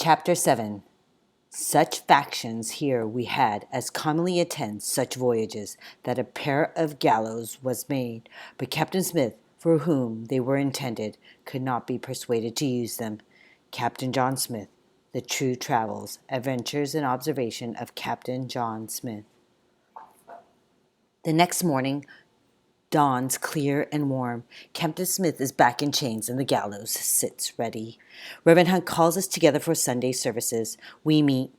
Chapter 7. Such factions here we had as commonly attend such voyages, that a pair of gallows was made, but Captain Smith, for whom they were intended, could not be persuaded to use them. Captain John Smith, The True Travels, Adventures and Observation of Captain John Smith. The next morning dawns clear and warm. Captain Smith is back in chains and the gallows sits ready. Reverend Hunt calls us together for Sunday services. We meet,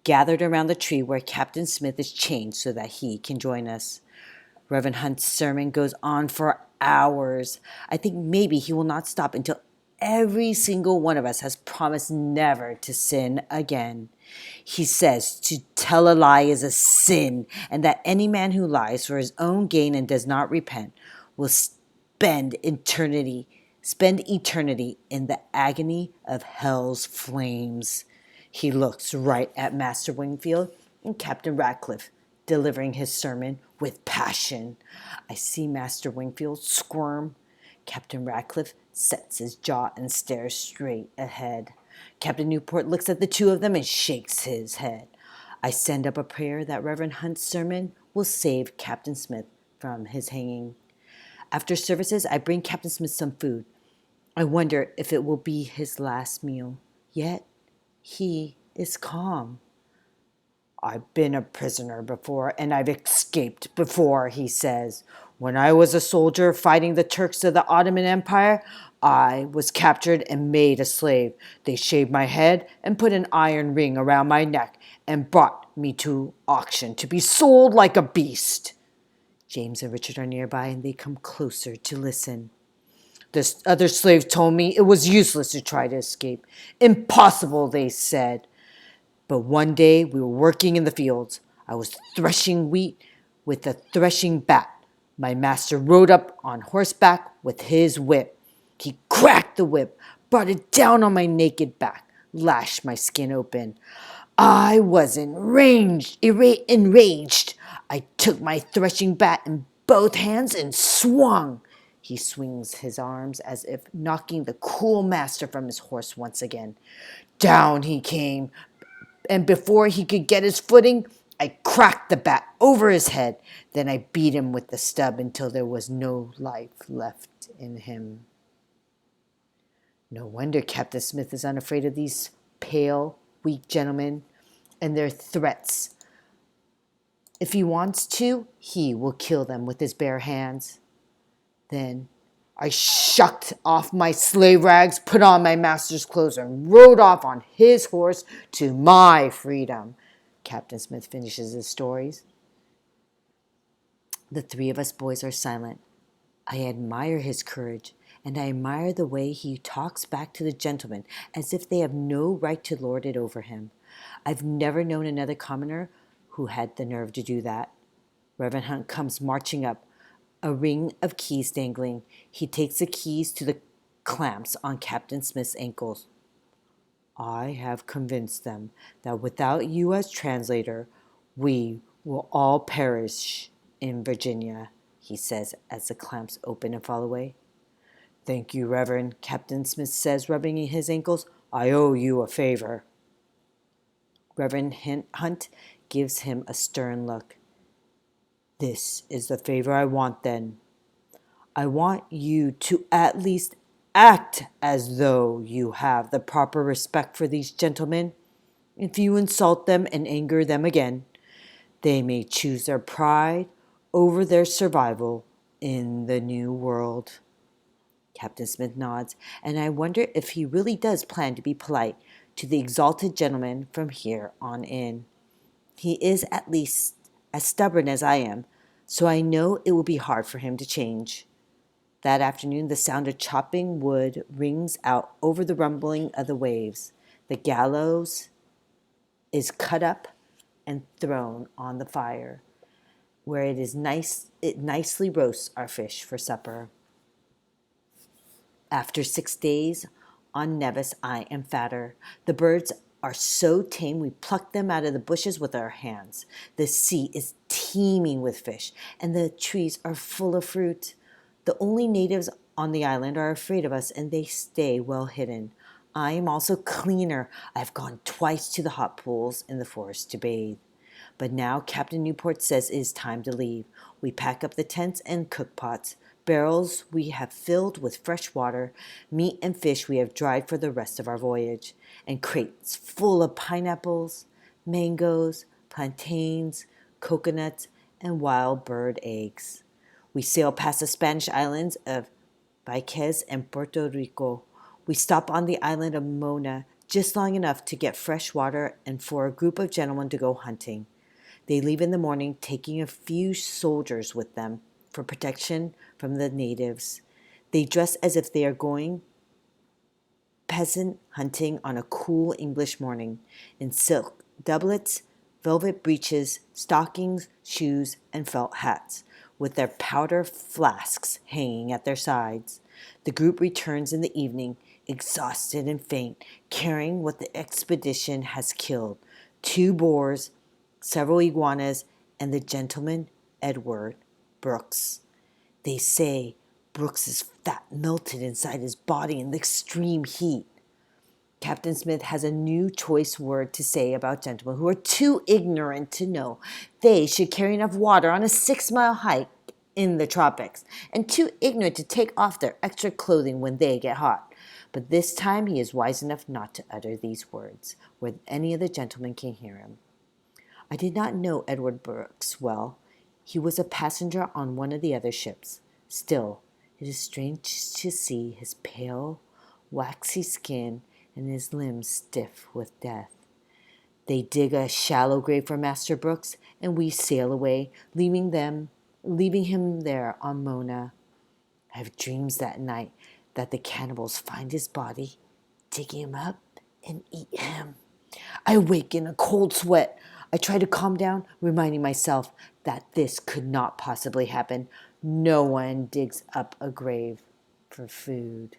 gathered around the tree where Captain Smith is chained so that he can join us. Reverend Hunt's sermon goes on for hours. I think maybe he will not stop until every single one of us has promised never to sin again. He says to tell a lie is a sin, and that any man who lies for his own gain and does not repent will spend eternity in the agony of hell's flames. He looks right at Master Wingfield and Captain Ratcliffe, delivering his sermon with passion. I see Master Wingfield squirm. Captain Ratcliffe sets his jaw and stares straight ahead. Captain Newport looks at the two of them and shakes his head. I send up a prayer that Reverend Hunt's sermon will save Captain Smith from his hanging. After services, I bring Captain Smith some food. I wonder if it will be his last meal. Yet he is calm. I've been a prisoner before, and I've escaped before, he says. When I was a soldier fighting the Turks of the Ottoman Empire, I was captured and made a slave. They shaved my head and put an iron ring around my neck and brought me to auction to be sold like a beast. James and Richard are nearby, and they come closer to listen. The other slaves told me it was useless to try to escape. Impossible, they said. But one day we were working in the fields. I was threshing wheat with a threshing bat. My master rode up on horseback with his whip. He cracked the whip, brought it down on my naked back, lashed my skin open. I was enraged. I took my threshing bat in both hands and swung. He swings his arms as if knocking the cool master from his horse once again. Down he came, and before he could get his footing, I cracked the bat over his head. Then I beat him with the stub until there was no life left in him. No wonder Captain Smith is unafraid of these pale, weak gentlemen and their threats. If he wants to, he will kill them with his bare hands. Then I shucked off my slave rags, put on my master's clothes, and rode off on his horse to my freedom. Captain Smith finishes his stories. The three of us boys are silent. I admire his courage, and I admire the way he talks back to the gentlemen as if they have no right to lord it over him. I've never known another commoner who had the nerve to do that. Reverend Hunt comes marching up, a ring of keys dangling. He takes the keys to the clamps on Captain Smith's ankles. I have convinced them that without you as translator, we will all perish in Virginia, he says as the clamps open and fall away. Thank you, Reverend, Captain Smith says, rubbing his ankles. I owe you a favor. Reverend Hunt gives him a stern look. This is the favor I want, then. I want you to at least act as though you have the proper respect for these gentlemen. If you insult them and anger them again, they may choose their pride over their survival in the new world. Captain Smith nods, and I wonder if he really does plan to be polite to the exalted gentleman from here on in. He is at least as stubborn as I am, so I know it will be hard for him to change. That afternoon, the sound of chopping wood rings out over the rumbling of the waves. The gallows is cut up and thrown on the fire, where it nicely roasts our fish for supper. After 6 days on Nevis, I am fatter. The birds are so tame we pluck them out of the bushes with our hands. The sea is teeming with fish, and the trees are full of fruit. The only natives on the island are afraid of us, and they stay well hidden. I am also cleaner. I've gone twice to the hot pools in the forest to bathe. But now Captain Newport says it is time to leave. We pack up the tents and cook pots, barrels we have filled with fresh water, meat and fish we have dried for the rest of our voyage, and crates full of pineapples, mangoes, plantains, coconuts, and wild bird eggs. We sail past the Spanish islands of Vieques and Puerto Rico. We stop on the island of Mona just long enough to get fresh water and for a group of gentlemen to go hunting. They leave in the morning, taking a few soldiers with them for protection from the natives. They dress as if they are going peasant hunting on a cool English morning in silk doublets, velvet breeches, stockings, shoes, and felt hats, with their powder flasks hanging at their sides. The group returns in the evening, exhausted and faint, carrying what the expedition has killed: 2 boars, several iguanas, and the gentleman, Edward Brooks. They say Brooks's fat melted inside his body in the extreme heat. Captain Smith has a new choice word to say about gentlemen who are too ignorant to know they should carry enough water on a 6-mile hike in the tropics, and too ignorant to take off their extra clothing when they get hot. But this time he is wise enough not to utter these words where any of the gentlemen can hear him. I did not know Edward Brooks well. He was a passenger on one of the other ships. Still, it is strange to see his pale, waxy skin and his limbs stiff with death. They dig a shallow grave for Master Brooks, and we sail away, leaving him there on Mona. I have dreams that night that the cannibals find his body, dig him up, and eat him. I wake in a cold sweat. I try to calm down, reminding myself that this could not possibly happen. No one digs up a grave for food.